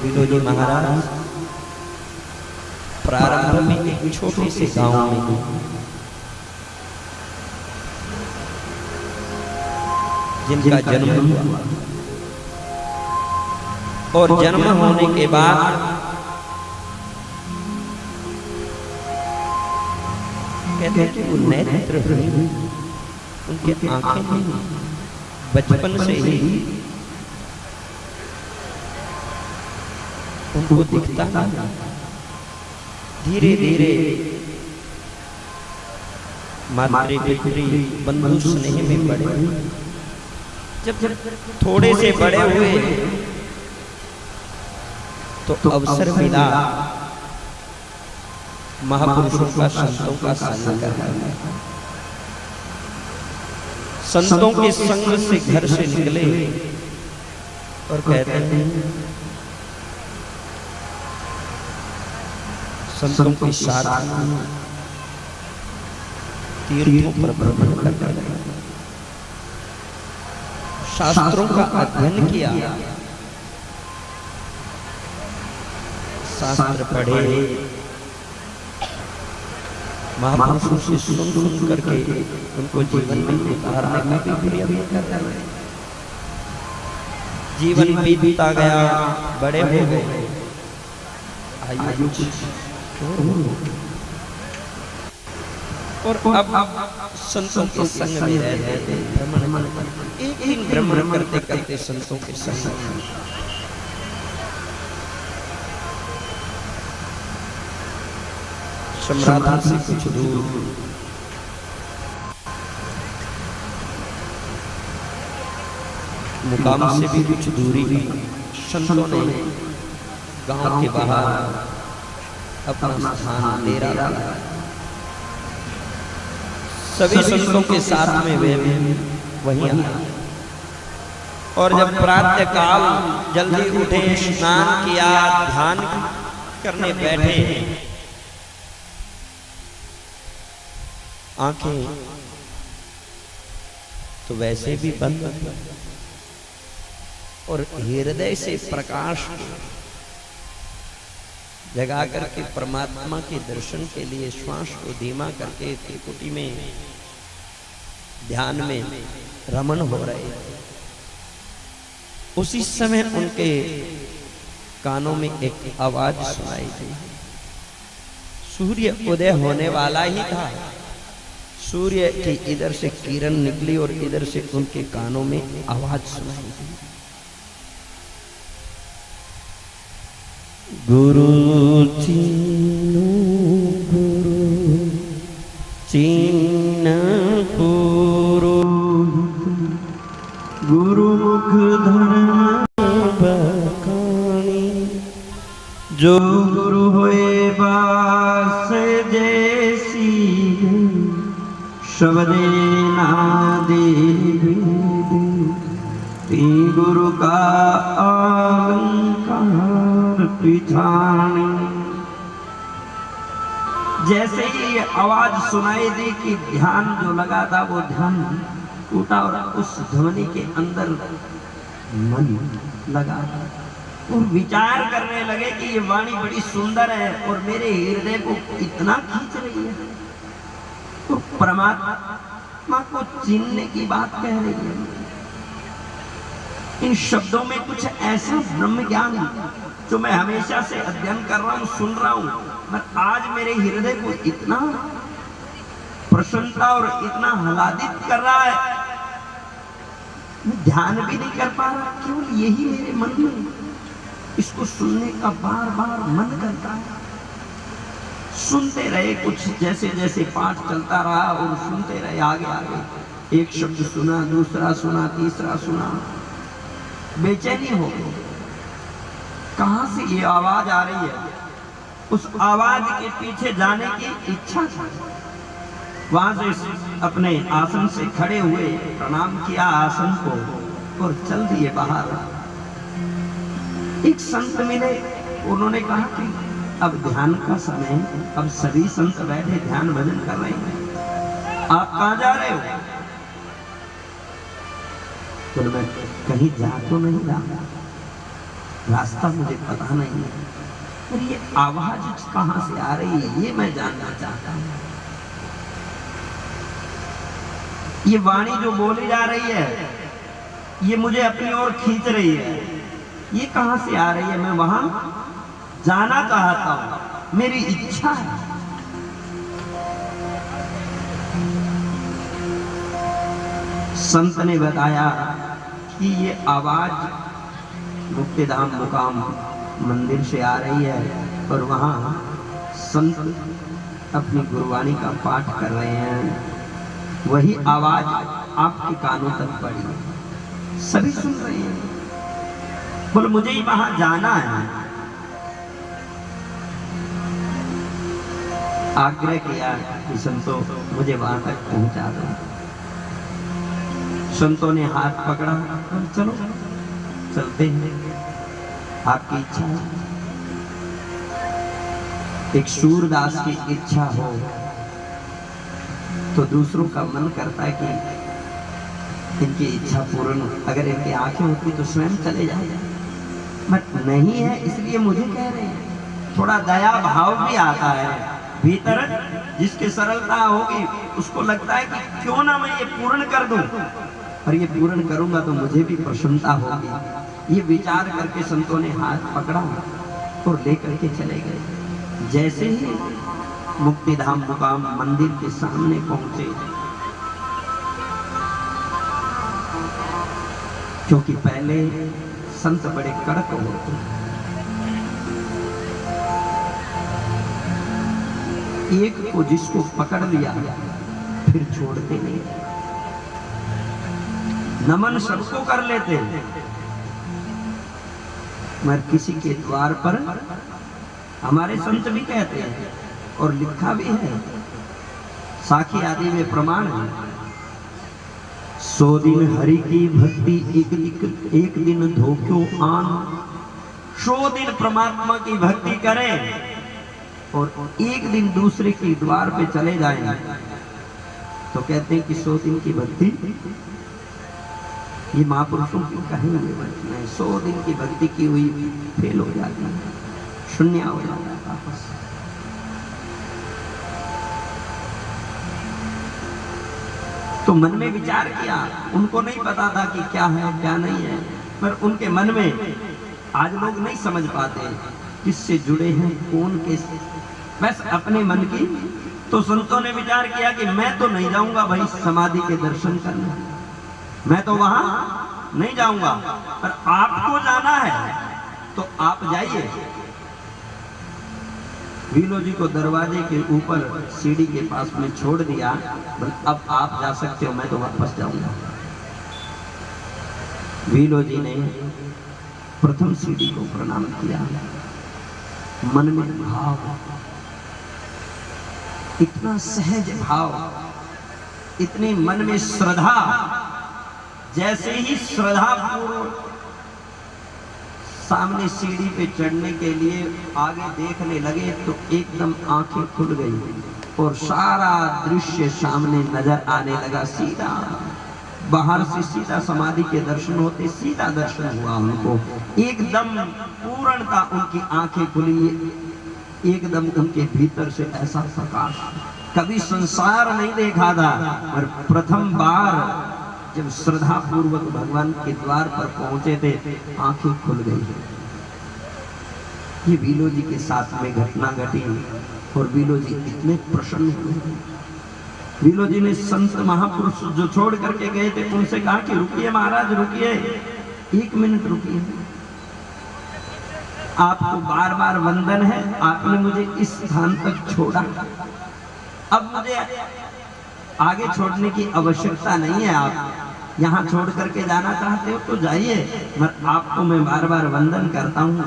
विनोदी महाराज प्रारंभ में एक छोटे से गांव में जिनका जन्म हुआ और जन्म होने के बाद कहते हैं कि वो नेत्र उनके आंखें नहीं, बचपन से ही उनको दिखता नहीं। धीरे धीरे मातृ पितृ बंधु स्नेह में बढ़े। जब थोड़े से बड़े हुए तो अवसर मिला महापुरुषों का, संतों का संग करना। संतों के संग से घर से निकले और कहते हैं संतों के साथ तीर्थों पर भ्रमण करने लगे, शास्त्रों का अध्ययन किया, शास्त्र पढ़े, महापुरुषों से सुन करके उनको जीवन में उतारने का भी प्रयत्न कर रहे हैं। जीवन बीतता गया, बड़े हो गए, आयु और अब संतों के संग में रहते थे, भ्रमण एक दिन भ्रमण करते करते संतों के संग सम्राता से कुछ दूर मुकाम से भी कुछ दूरी संतों ने गांव के बाहर अपना स्थान डेरा डाला। सभी संतों के साथ में वे वहीं आए और जब प्रातः काल जल्दी उठे, स्नान किया, ध्यान करने बैठे, आंखें तो वैसे भी बंद और हृदय से प्रकाश जगा करके परमात्मा के दर्शन के लिए श्वास को धीमा करके त्रिकुटी में ध्यान में रमण हो रहे थे। उसी समय उनके कानों में एक आवाज सुनाई दी। सूर्य उदय होने वाला ही था। सूर्य की इधर से किरण निकली और इधर से उनके कानों में आवाज सुनाई दी। गुरु चीनु गुरु गुरु मुख धर्म बखानी, जो गुरु होए बास जैसी, शबदे नादे गुरु का अलंकार पिछानी। जैसे ही ये आवाज सुनाई दी कि ध्यान जो लगा था वो ध्यान टूटा और उस ध्वनि के अंदर मन लगा और विचार करने लगे कि ये वाणी बड़ी सुंदर है और मेरे हृदय को इतना खींच रही है, तो परमात्मा को चिन्हने की बात कह रही है। इन शब्दों में कुछ ऐसा ब्रह्म ज्ञान जो मैं हमेशा से अध्ययन कर रहा हूं, सुन रहा हूं, मैं आज मेरे हृदय को इतना प्रसन्नता और इतना आह्लादित कर रहा है, मैं ध्यान भी नहीं कर पा रहा, केवल यही मेरे मन में इसको सुनने का बार बार मन करता है। सुनते रहे कुछ, जैसे जैसे पाठ चलता रहा और सुनते रहे आगे आगे, एक शब्द सुना, दूसरा सुना, तीसरा सुना, बेचैनी हो गई। कहां से ये आवाज आ रही है? उस आवाज के पीछे जाने की इच्छा थी। वहां से अपने आसन से खड़े हुए, प्रणाम किया आसन को और चल दिए बाहर। एक संत मिले, उन्होंने कहा कि अब ध्यान का समय, अब सभी संत बैठे ध्यान भजन कर रहे हैं, आप कहां जा रहे हो? तो मैं कहीं जा तो नहीं रहा, रास्ता मुझे पता नहीं है, पर ये आवाज कहां से आ रही है ये मैं जानना चाहता हूं। ये वाणी जो बोली जा रही है ये मुझे अपनी ओर खींच रही है, ये कहां से आ रही है? मैं वहां जाना चाहता हूं, मेरी इच्छा है। संत ने बताया कि ये आवाज मुक्तिधाम मुकाम मंदिर से आ रही है और वहां संत अपनी गुरबानी का पाठ कर रहे हैं। वही आवाज आपके कानों तक पड़ी है, सभी सुन रहे हैं। बोले मुझे ही वहां जाना है। आग्रह किया कि संतों मुझे वहां तक पहुंचा दो। संतों ने हाथ पकड़ा, चलो चलते हैं, आपकी इच्छा है। एक सूरदास की इच्छा हो तो दूसरों का मन करता है कि इनकी इच्छा पूर्ण, अगर इनकी आंखें होती तो स्वयं चले जाए, मत नहीं है इसलिए मुझे कह रहे हैं। थोड़ा दया भाव भी आता है भीतर, जिसकी सरलता होगी उसको लगता है कि क्यों ना मैं ये पूर्ण कर दूं, और ये पूर्ण करूंगा तो मुझे भी प्रसन्नता होगी। ये विचार करके संतों ने हाथ पकड़ा और लेकर के चले गए। जैसे ही मुक्तिधाम मुकाम मंदिर के सामने पहुंचे, क्योंकि पहले संत बड़े कड़क होते हैं, एक को जिसको पकड़ लिया फिर छोड़ते नहीं, नमन सबको कर लेते हैं। मगर किसी के द्वार पर हमारे संत भी कहते हैं और लिखा भी है, साखी आदि में प्रमाण है, 100 दिन हरि की भक्ति एक दिन धोख्यो आन। 100 दिन परमात्मा की भक्ति करें और एक दिन दूसरे के द्वार पे चले जाएं तो कहते हैं कि 100 दिन की भक्ति, ये महापुरुषों की कहेंगे, 100 दिन की भक्ति की हुई फेल हो जाती है, शून्य हो जाता है वापस। तो मन में विचार किया, उनको नहीं पता था कि क्या है क्या नहीं है, पर उनके मन में आज लोग नहीं समझ पाते किससे जुड़े हैं, कौन किस, बस अपने मन की। तो संतों ने विचार किया कि मैं तो नहीं जाऊंगा भाई समाधि के दर्शन करने, मैं तो वहां नहीं जाऊंगा, पर आपको जाना है तो आप जाइए। वीलो जी को दरवाजे के ऊपर सीढ़ी के पास में छोड़ दिया, अब आप जा सकते हो, मैं तो वापस जाऊंगा। वीलो जी ने प्रथम सीढ़ी को प्रणाम किया, मन में भाव, इतना सहज भाव, इतने मन में श्रद्धा, जैसे ही श्रद्धा पूर्व सामने सीढ़ी पे चढ़ने के लिए आगे देखने लगे तो एकदम आंखें खुल गई और सारा दृश्य सामने नजर आने लगा। सीधा बाहर से सीधा समाधि के दर्शन होते, सीधा दर्शन हुआ उनको, एकदम पूर्णता उनकी आंखें खुली, एकदम उनके भीतर से ऐसा प्रकाश कभी संसार नहीं देखा था, और प्रथम बार जब श्रद्धा पूर्वक भगवान के द्वार पर पहुंचे थे आंखें खुल गई। ये वीलो जी के साथ में घटना घटी और वीलो जी इतने प्रसन्न हुए। वीलो जी ने संत महापुरुष जो छोड़ करके गए थे उनसे कहा कि रुकिए महाराज, रुकिए, 1 मिनट रुकिए, आपको बार बार वंदन है, आपने मुझे इस स्थान तक छोड़ा, अब मुझे आगे छोड़ने की आवश्यकता नहीं है। आप यहाँ छोड़ करके जाना चाहते हो तो जाइए, मगर आपको मैं बार बार वंदन करता हूँ,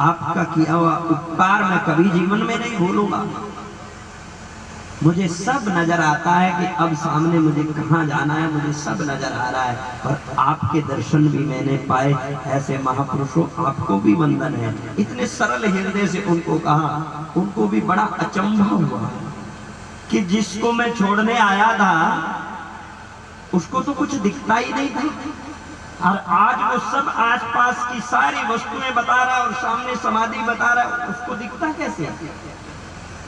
आपका किया हुआ उपकार मैं कभी जीवन में नहीं भूलूंगा। मुझे सब नजर आता है कि अब सामने मुझे कहाँ जाना है, मुझे सब नजर आ रहा है, और आपके दर्शन भी मैंने पाए, ऐसे महापुरुषों आपको भी वंदन है। इतने सरल हृदय से उनको कहा, उनको भी बड़ा अचंभा हुआ कि जिसको मैं छोड़ने आया था उसको तो कुछ दिखता ही नहीं था, और आज वो सब आसपास की सारी वस्तुएं बता रहा है और सामने समाधि बता रहा है, उसको दिखता कैसे?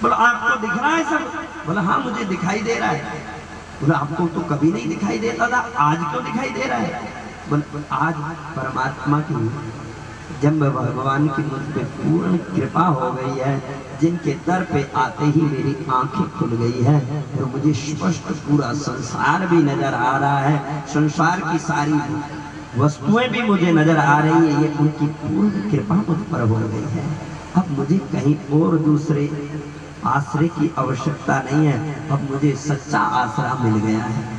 बोला आपको दिख रहा है सब? बोला हाँ मुझे दिखाई दे रहा है। बोला आपको तो कभी नहीं दिखाई देता था, आज क्यों दिखाई दे रहा है? बोला आज परमात्मा की जब भगवान की मुझ पे पूर्ण कृपा हो गई है, जिनके दर पे आते ही मेरी आंखें खुल गई है, तो मुझे स्पष्ट पूरा संसार भी नजर आ रहा है, संसार की सारी वस्तुएं भी मुझे नजर आ रही है। ये उनकी पूर्ण कृपा मुझ पर हो गई है। अब मुझे कहीं और दूसरे आश्रय की आवश्यकता नहीं है, अब मुझे सच्चा आसरा मिल गया है।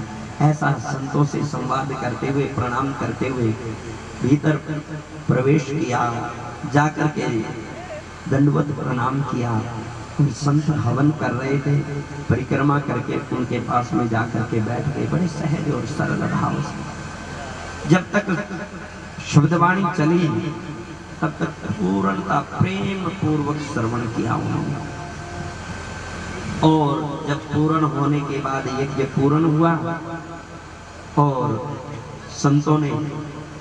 ऐसा संतों से संवाद करते हुए, प्रणाम करते हुए भीतर प्रवेश किया। जाकर के दंडवत प्रणाम किया। संत हवन कर रहे थे, परिक्रमा करके उनके पास में जाकर के बैठ गए बड़े सहज और सरल भाव से। जब तक शब्दवाणी चली तब तक पूर्णता प्रेम पूर्वक श्रवण किया उन्होंने। और जब पूर्ण होने के बाद यज्ञ पूर्ण हुआ और संतों ने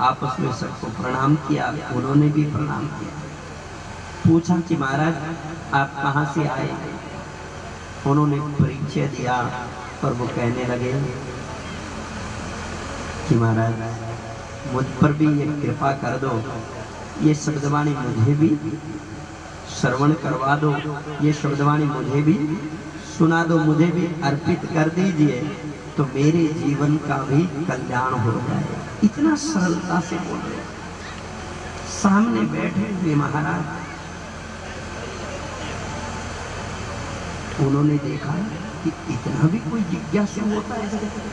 आपस में सबको प्रणाम किया, उन्होंने भी प्रणाम किया। पूछा कि महाराज आप कहाँ से आए? उन्होंने परिचय दिया और वो कहने लगे कि महाराज मुझ पर भी ये कृपा कर दो, ये शब्दवाणी मुझे भी श्रवण करवा दो, ये शब्दवाणी मुझे भी सुना दो, मुझे भी अर्पित कर दीजिए, तो मेरे जीवन का भी कल्याण हो जाए। इतना सरलता से बोल रहे। सामने बैठे हुए महाराज, उन्होंने देखा कि इतना भी कोई जिज्ञासु होता है जगत में।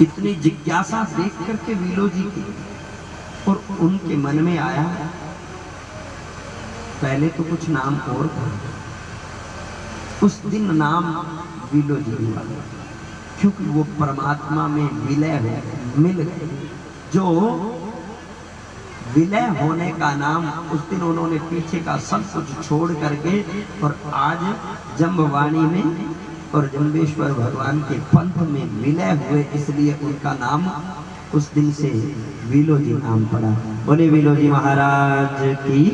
इतनी जिज्ञासा देख करके विलो जी की और उनके मन में आया पहले तो कुछ नाम और था। उस दिन नाम विलो जी हुआ, क्योंकि वो परमात्मा में विलय हो मिल गए। जो विलय होने का नाम, उस दिन उन्होंने पीछे का सब कुछ छोड़ करके और आज जम्बवाणी में और जम्बेश्वर भगवान के पंथ में विलय हुए, इसलिए उनका नाम उस दिन से विलो जी नाम पड़ा। बोले विलो जी महाराज की।